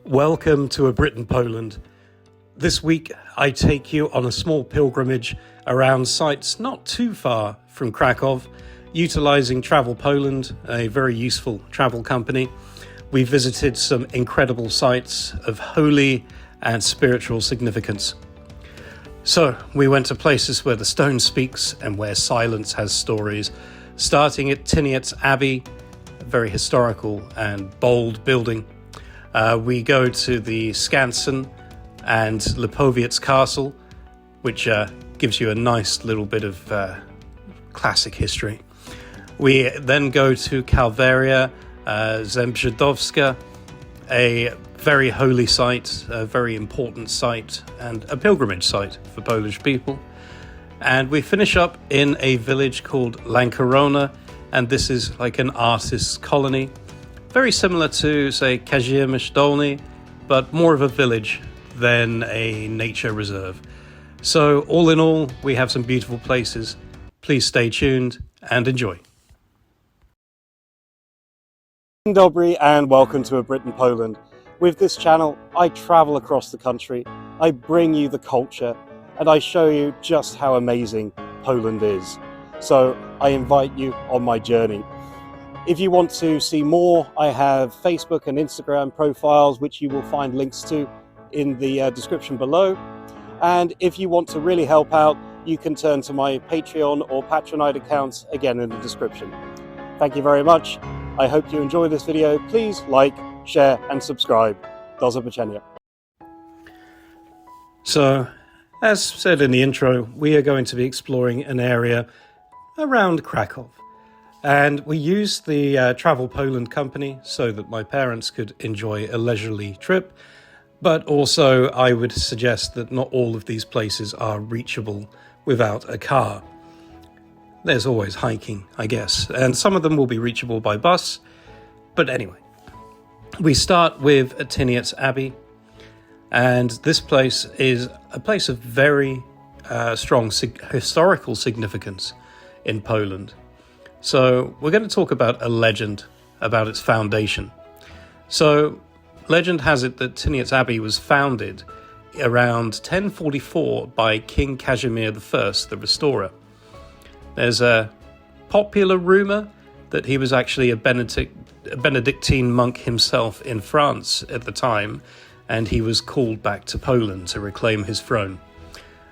Welcome to A Brit in Poland. This week I take you on a small pilgrimage around sites not too far from Kraków, utilising Travel Poland, a very useful travel company. We visited some incredible sites of holy and spiritual significance. So we went to places where the stone speaks and where silence has stories, starting at Tyniec Abbey, a very historical and bold building. We go to the Skansen and Lipowiec Castle, which gives you a nice little bit of classic history. We then go to Kalwaria Zebrzydowska, a very holy site, a very important site, and a pilgrimage site for Polish people. And we finish up in a village called Lanckorona, and this is like an artist's colony. Very similar to, say, Kazimierz Dolny, but more of a village than a nature reserve. So all in all, we have some beautiful places. Please stay tuned and enjoy. Dzień dobry and welcome to A Brit in Poland. With this channel, I travel across the country, I bring you the culture, and I show you just how amazing Poland is. So I invite you on my journey. If you want to see more, I have Facebook and Instagram profiles, which you will find links to in the description below. And if you want to really help out, you can turn to my Patreon or Patronite accounts, again in the description. Thank you very much. I hope you enjoy this video. Please like, share and subscribe. Do zobaczenia. So, as said in the intro, we are going to be exploring an area around Kraków. And we used the Travel Poland company so that my parents could enjoy a leisurely trip. But also, I would suggest that not all of these places are reachable without a car. There's always hiking, I guess, and some of them will be reachable by bus. But anyway, we start with Tyniec Abbey, and this place is a place of very strong historical significance in Poland. So we're going to talk about a legend about its foundation. So legend has it that Tyniec Abbey was founded around 1044 by King Casimir I, the restorer. There's a popular rumour that he was actually a Benedictine monk himself in France at the time, and he was called back to Poland to reclaim his throne.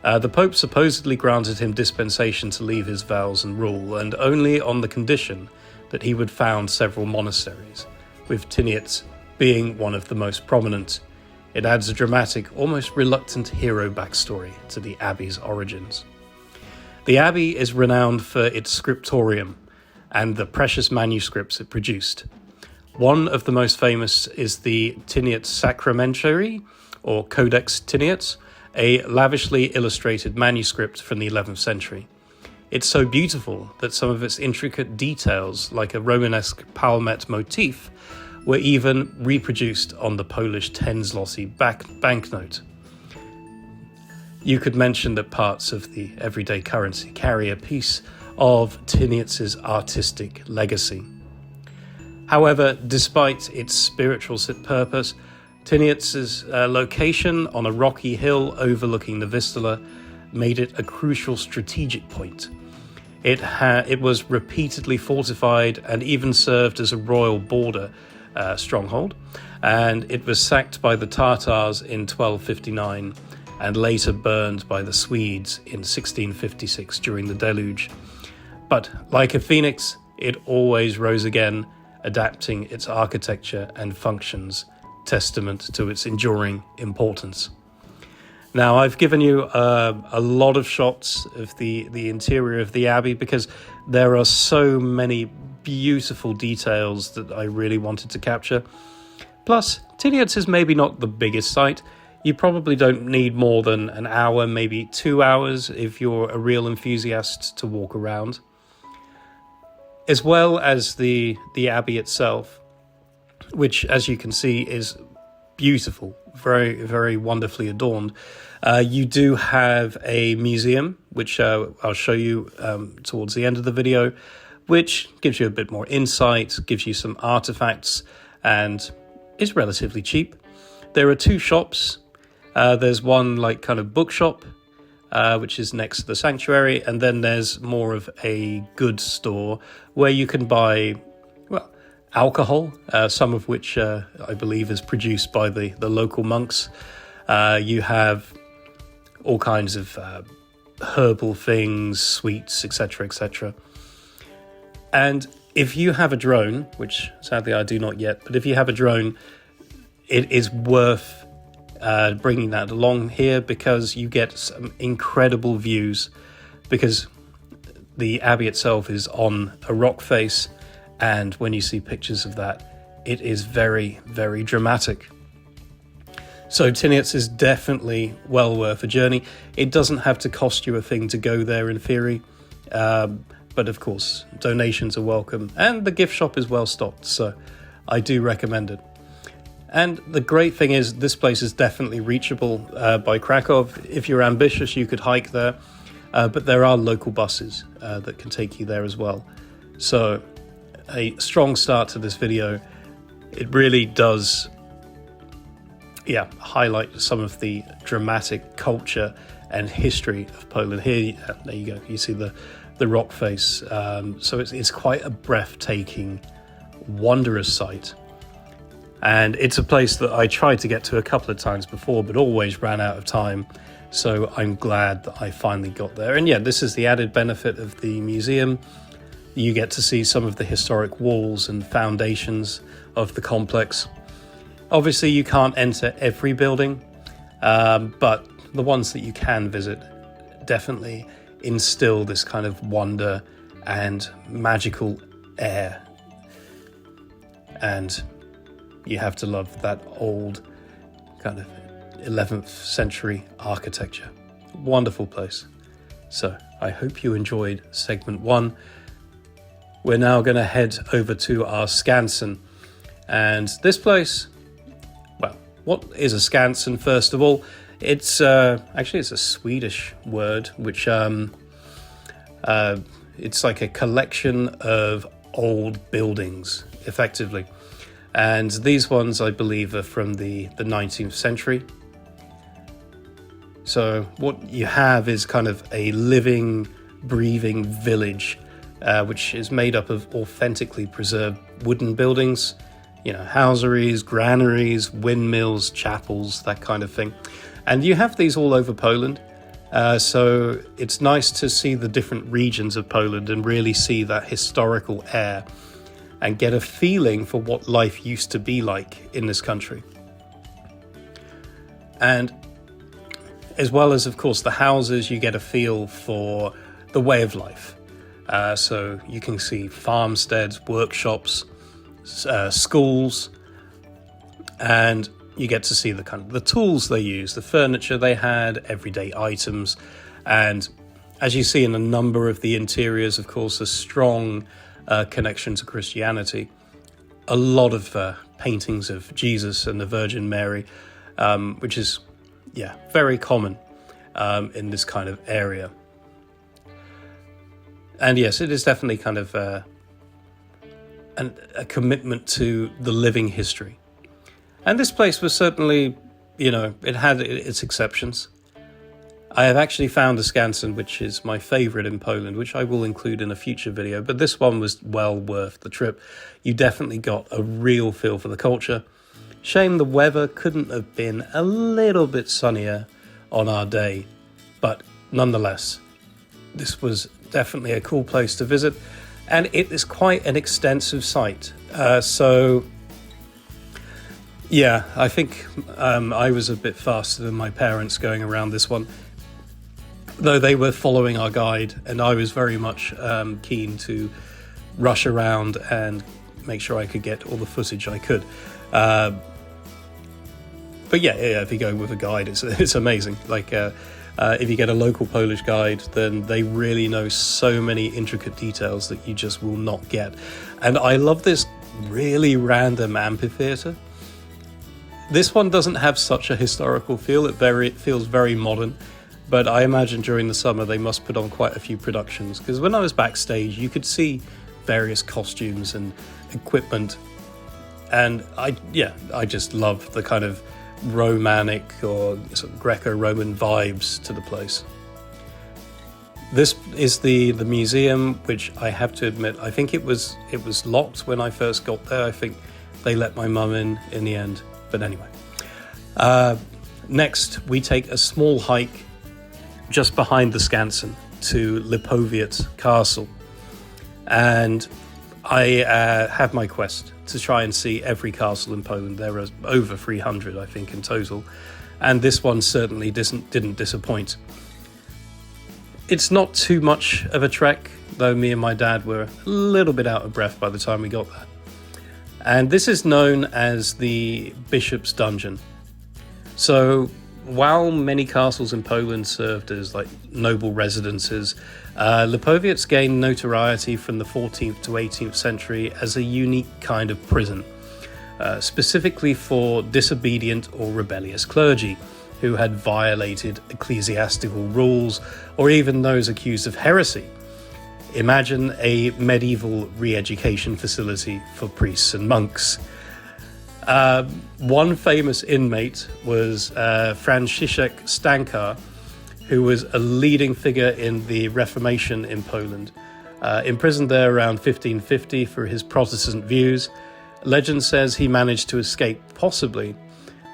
The Pope supposedly granted him dispensation to leave his vows and rule, and only on the condition that he would found several monasteries, with Tyniec being one of the most prominent. It adds a dramatic, almost reluctant hero backstory to the Abbey's origins. The Abbey is renowned for its scriptorium and the precious manuscripts it produced. One of the most famous is the Tyniec Sacramentary, or Codex Tyniec, a lavishly illustrated manuscript from the 11th century. It's so beautiful that some of its intricate details, like a Romanesque palmet motif, were even reproduced on the Polish 10 zloty banknote. You could mention that parts of the everyday currency carry a piece of Tyniec's artistic legacy. However, despite its spiritual purpose, Tyniec's location on a rocky hill overlooking the Vistula made it a crucial strategic point. It was repeatedly fortified and even served as a royal border stronghold, and it was sacked by the Tatars in 1259 and later burned by the Swedes in 1656 during the deluge. But like a phoenix, it always rose again, adapting its architecture and functions, testament to its enduring importance. Now, I've given you a lot of shots of the interior of the Abbey because there are so many beautiful details that I really wanted to capture. Plus, Tyniec is maybe not the biggest site. You probably don't need more than an hour, maybe 2 hours if you're a real enthusiast to walk around. As well as the Abbey itself, which, as you can see, is beautiful, very, very wonderfully adorned. You do have a museum, which I'll show you towards the end of the video, which gives you a bit more insight, gives you some artifacts, and is relatively cheap. There are two shops. There's one like kind of bookshop, which is next to the sanctuary, and then there's more of a goods store where you can buy, well, alcohol, some of which I believe is produced by the local monks. You have all kinds of herbal things, sweets, etc., etc. And if you have a drone, which sadly I do not yet, but if you have a drone, it is worth bringing that along here, because you get some incredible views, because the abbey itself is on a rock face, and when you see pictures of that, it is very, very dramatic. So Tyniec is definitely well worth a journey. It doesn't have to cost you a thing to go there in theory, but of course donations are welcome, and the gift shop is well stocked, so I do recommend it. And the great thing is this place is definitely reachable by Kraków. If you're ambitious, you could hike there, but there are local buses that can take you there as well. So a strong start to this video. It really does highlight some of the dramatic culture and history of Poland. Here, there you go, you see the rock face. So it's quite a breathtaking, wondrous sight. And it's a place that I tried to get to a couple of times before, but always ran out of time. So I'm glad that I finally got there. And yeah, this is the added benefit of the museum. You get to see some of the historic walls and foundations of the complex. Obviously, you can't enter every building, but the ones that you can visit definitely instill this kind of wonder and magical air. And you have to love that old kind of 11th century architecture. Wonderful place. So I hope you enjoyed segment 1. We're now going to head over to our Skansen. And this place, well, what is a Skansen first of all? It's actually it's a Swedish word, which it's like a collection of old buildings, effectively. And these ones, I believe, are from the 19th century. So what you have is kind of a living, breathing village, which is made up of authentically preserved wooden buildings, you know, houseries, granaries, windmills, chapels, that kind of thing. And you have these all over Poland. So it's nice to see the different regions of Poland and really see that historical air and get a feeling for what life used to be like in this country. And as well as, of course, the houses, you get a feel for the way of life. So you can see farmsteads, workshops, schools, and you get to see the kind of the tools they use, the furniture they had, everyday items. And as you see in a number of the interiors, of course, a strong connection to Christianity. A lot of paintings of Jesus and the Virgin Mary, which is, very common in this kind of area. And yes, it is definitely kind of a commitment to the living history. And this place was certainly, it had its exceptions. I have actually found a Skansen, which is my favourite in Poland, which I will include in a future video, but this one was well worth the trip. You definitely got a real feel for the culture. Shame the weather couldn't have been a little bit sunnier on our day, but nonetheless, this was definitely a cool place to visit, and it is quite an extensive site. I think I was a bit faster than my parents going around this one, though they were following our guide, and I was very much keen to rush around and make sure I could get all the footage I could. But if you go with a guide, it's amazing. Like if you get a local Polish guide, then they really know so many intricate details that you just will not get. And I love this really random amphitheatre. This one doesn't have such a historical feel. It feels very modern. But I imagine during the summer they must put on quite a few productions, because when I was backstage you could see various costumes and equipment, and I just love the kind of Romanic or sort of Greco-Roman vibes to the place. This is the museum, which I have to admit, I think it was locked when I first got there. I think they let my mum in the end. But anyway. Next, we take a small hike just behind the Skansen to Lipowiec Castle. And I have my quest to try and see every castle in Poland. There are over 300, I think, in total. And this one certainly didn't disappoint. It's not too much of a trek, though me and my dad were a little bit out of breath by the time we got there. And this is known as the Bishop's Dungeon. So while many castles in Poland served as like noble residences, Lipowiec gained notoriety from the 14th to 18th century as a unique kind of prison, specifically for disobedient or rebellious clergy who had violated ecclesiastical rules, or even those accused of heresy. Imagine a medieval re-education facility for priests and monks. One famous inmate was Franciszek Stankar, who was a leading figure in the Reformation in Poland. Imprisoned there around 1550 for his Protestant views, legend says he managed to escape, possibly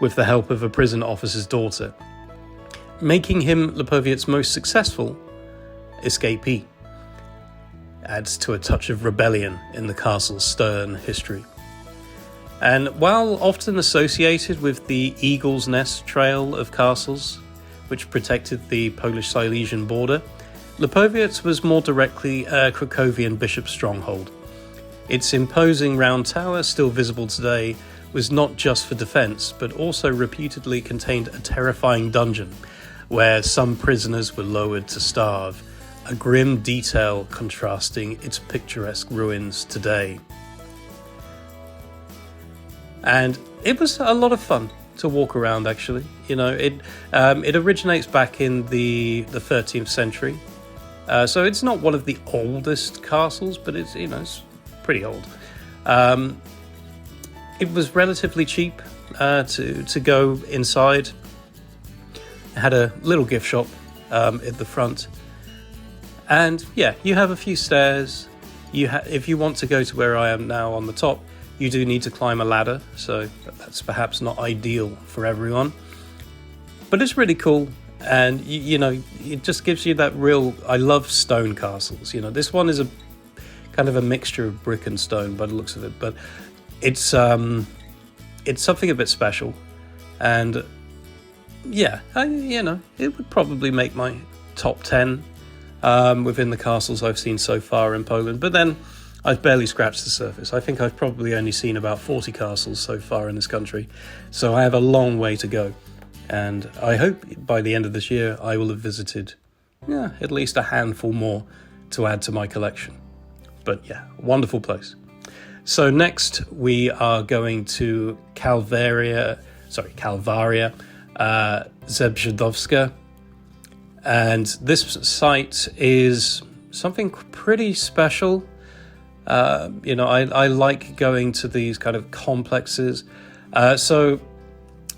with the help of a prison officer's daughter, making him Lipowiec's most successful escapee. Adds to a touch of rebellion in the castle's stern history. And while often associated with the Eagle's Nest trail of castles, which protected the Polish-Silesian border, Lipowiec was more directly a Krakowian bishop's stronghold. Its imposing round tower, still visible today, was not just for defence, but also reputedly contained a terrifying dungeon, where some prisoners were lowered to starve, a grim detail contrasting its picturesque ruins today. And it was a lot of fun to walk around, actually. You know, it originates back in the 13th century. So it's not one of the oldest castles, but it's pretty old. It was relatively cheap to go inside. It had a little gift shop at the front. And yeah, you have a few stairs. If you want to go to where I am now on the top, you do need to climb a ladder, so that's perhaps not ideal for everyone. But it's really cool, and it just gives you that real. I love stone castles. This one is a kind of a mixture of brick and stone by the looks of it, but it's something a bit special, and yeah, it would probably make my top 10 within the castles I've seen so far in Poland. But then I've barely scratched the surface. I think I've probably only seen about 40 castles so far in this country, so I have a long way to go. And I hope by the end of this year I will have visited at least a handful more to add to my collection. But yeah, wonderful place. So next we are going to Kalwaria Zebrzydowska. And this site is something pretty special. I like going to these kind of complexes. So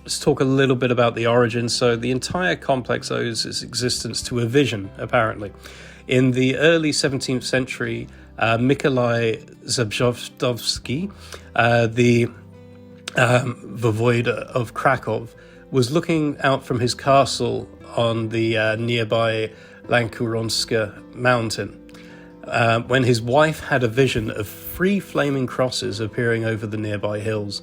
let's talk a little bit about the origins. So the entire complex owes its existence to a vision, apparently. In the early 17th century, Mikołaj Zebrzydowski, the voivode of Kraków, was looking out from his castle on the nearby Lanckorona mountain when his wife had a vision of 3 flaming crosses appearing over the nearby hills.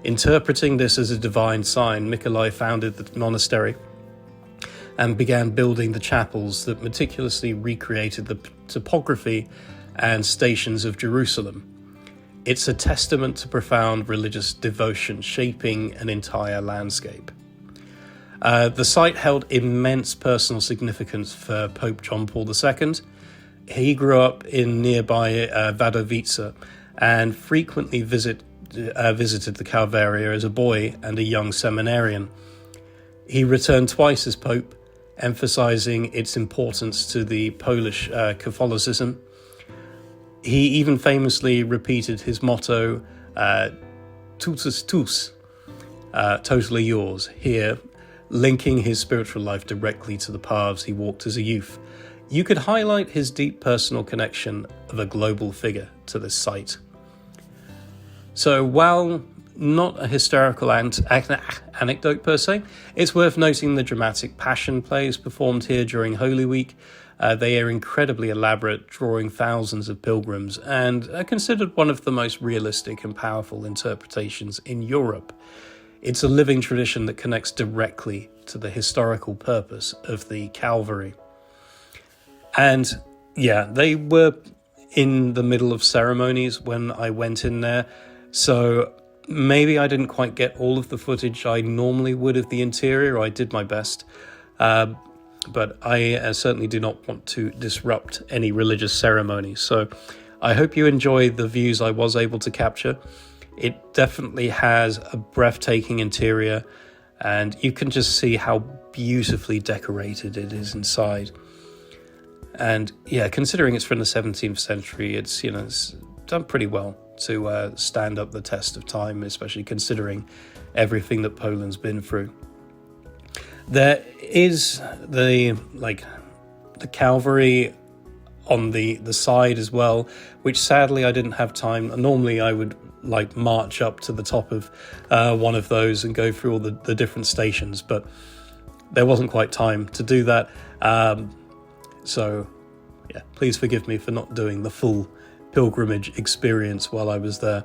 Interpreting this as a divine sign, Mikołaj founded the monastery and began building the chapels that meticulously recreated the topography and stations of Jerusalem. It's a testament to profound religious devotion shaping an entire landscape. The site held immense personal significance for Pope John Paul II. He grew up in nearby Wadowice and frequently visited the Kalwaria as a boy and a young seminarian. He returned twice as Pope, emphasizing its importance to the Polish Catholicism. He even famously repeated his motto, "Totus tus," totally yours, here, linking his spiritual life directly to the paths he walked as a youth. You could highlight his deep personal connection of a global figure to this site. So while not a historical anecdote per se, it's worth noting the dramatic passion plays performed here during Holy Week. They are incredibly elaborate, drawing thousands of pilgrims, and are considered one of the most realistic and powerful interpretations in Europe. It's a living tradition that connects directly to the historical purpose of the Calvary. And yeah, they were in the middle of ceremonies when I went in there, so maybe I didn't quite get all of the footage I normally would of the interior. I did my best, but I certainly do not want to disrupt any religious ceremonies. So I hope you enjoy the views I was able to capture. It definitely has a breathtaking interior, and you can just see how beautifully decorated it is inside. And yeah, considering it's from the 17th century, it's done pretty well to stand up the test of time, especially considering everything that Poland's been through. There is the Calvary on the side as well, which sadly I didn't have time. Normally I would march up to the top of one of those and go through all the different stations, but there wasn't quite time to do that. So yeah, please forgive me for not doing the full pilgrimage experience while I was there.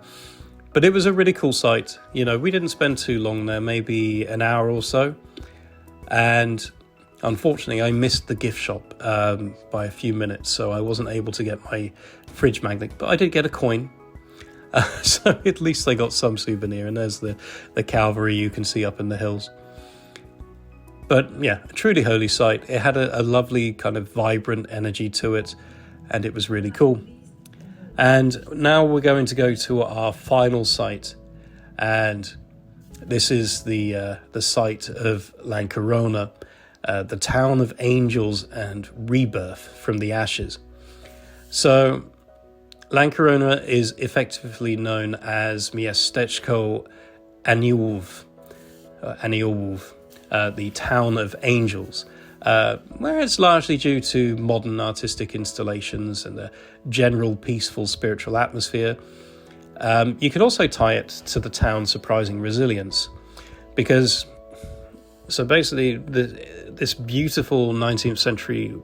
But it was a really cool site. We didn't spend too long there, maybe an hour or so. And unfortunately, I missed the gift shop by a few minutes, so I wasn't able to get my fridge magnet. But I did get a coin, so at least I got some souvenir. And there's the Calvary you can see up in the hills. But yeah, a truly holy site. It had a lovely kind of vibrant energy to it, and it was really cool. And now we're going to go to our final site, and this is the site of Lanckorona, the town of angels and rebirth from the ashes. So Lanckorona is effectively known as Miasteczko Aniołów, the town of angels, where it's largely due to modern artistic installations and a general peaceful spiritual atmosphere. You could also tie it to the town's surprising resilience, because basically this beautiful 19th century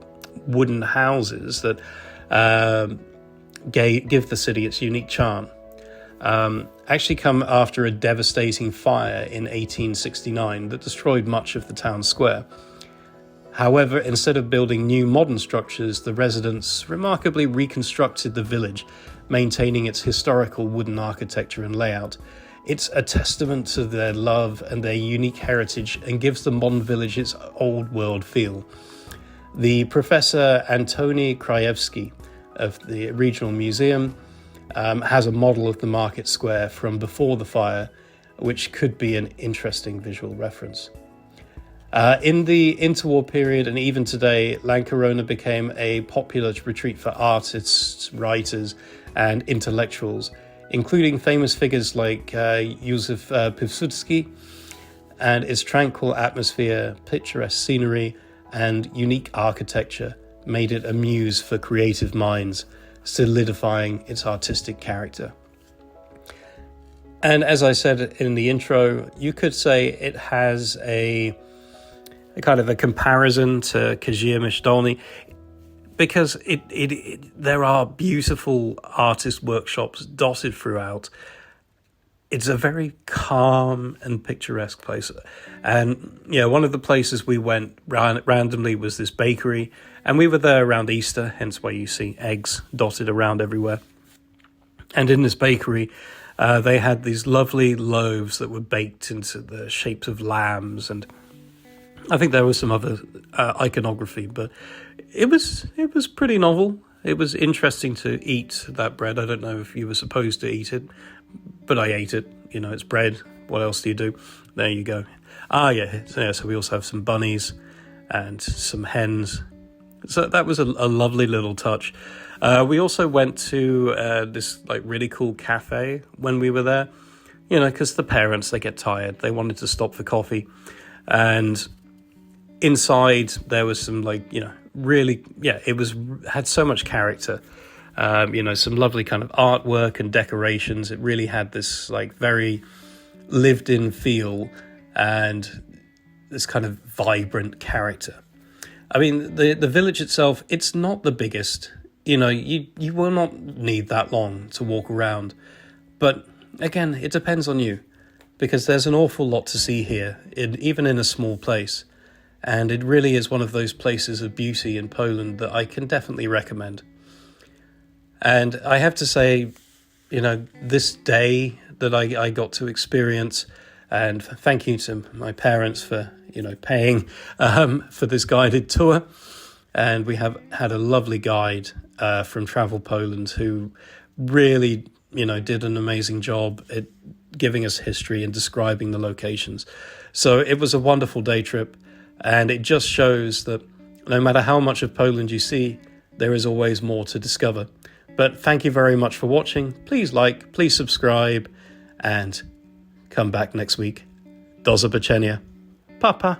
wooden houses that give the city its unique charm actually come after a devastating fire in 1869 that destroyed much of the town square. However, instead of building new modern structures, the residents remarkably reconstructed the village, maintaining its historical wooden architecture and layout. It's a testament to their love and their unique heritage, and gives the modern village its old world feel. The Professor Antoni Krajewski of the Regional Museum has a model of the market square from before the fire, which could be an interesting visual reference. In the interwar period and even today, Lanckorona became a popular retreat for artists, writers, and intellectuals, including famous figures like Józef Piłsudski, and its tranquil atmosphere, picturesque scenery, and unique architecture made it a muse for creative minds, solidifying its artistic character. And as I said in the intro, you could say it has a kind of a comparison to Kazimierz Dolny, because there are beautiful artist workshops dotted throughout. It's a very calm and picturesque place. And one of the places we went randomly was this bakery, and we were there around Easter, hence why you see eggs dotted around everywhere. And in this bakery, they had these lovely loaves that were baked into the shapes of lambs, and I think there was some other iconography, but it was pretty novel. It was interesting to eat that bread. I don't know if you were supposed to eat it, but I ate it. It's bread. What else do you do? There you go. So we also have some bunnies and some hens. So that was a lovely little touch. We also went to this really cool cafe when we were there, because the parents, they get tired. They wanted to stop for coffee. And inside there was some really, had so much character. Some lovely kind of artwork and decorations. It really had this very lived in feel and this kind of vibrant character. I mean, the village itself, it's not the biggest. You will not need that long to walk around. But again, it depends on you, because there's an awful lot to see here, even in a small place. And it really is one of those places of beauty in Poland that I can definitely recommend. And I have to say, this day that I got to experience, and thank you to my parents for, paying for this guided tour. And we have had a lovely guide from Travel Poland who really, did an amazing job at giving us history and describing the locations. So it was a wonderful day trip. And it just shows that no matter how much of Poland you see, there is always more to discover. But thank you very much for watching. Please like, please subscribe, and come back next week. Do zobaczenia. Pa, pa.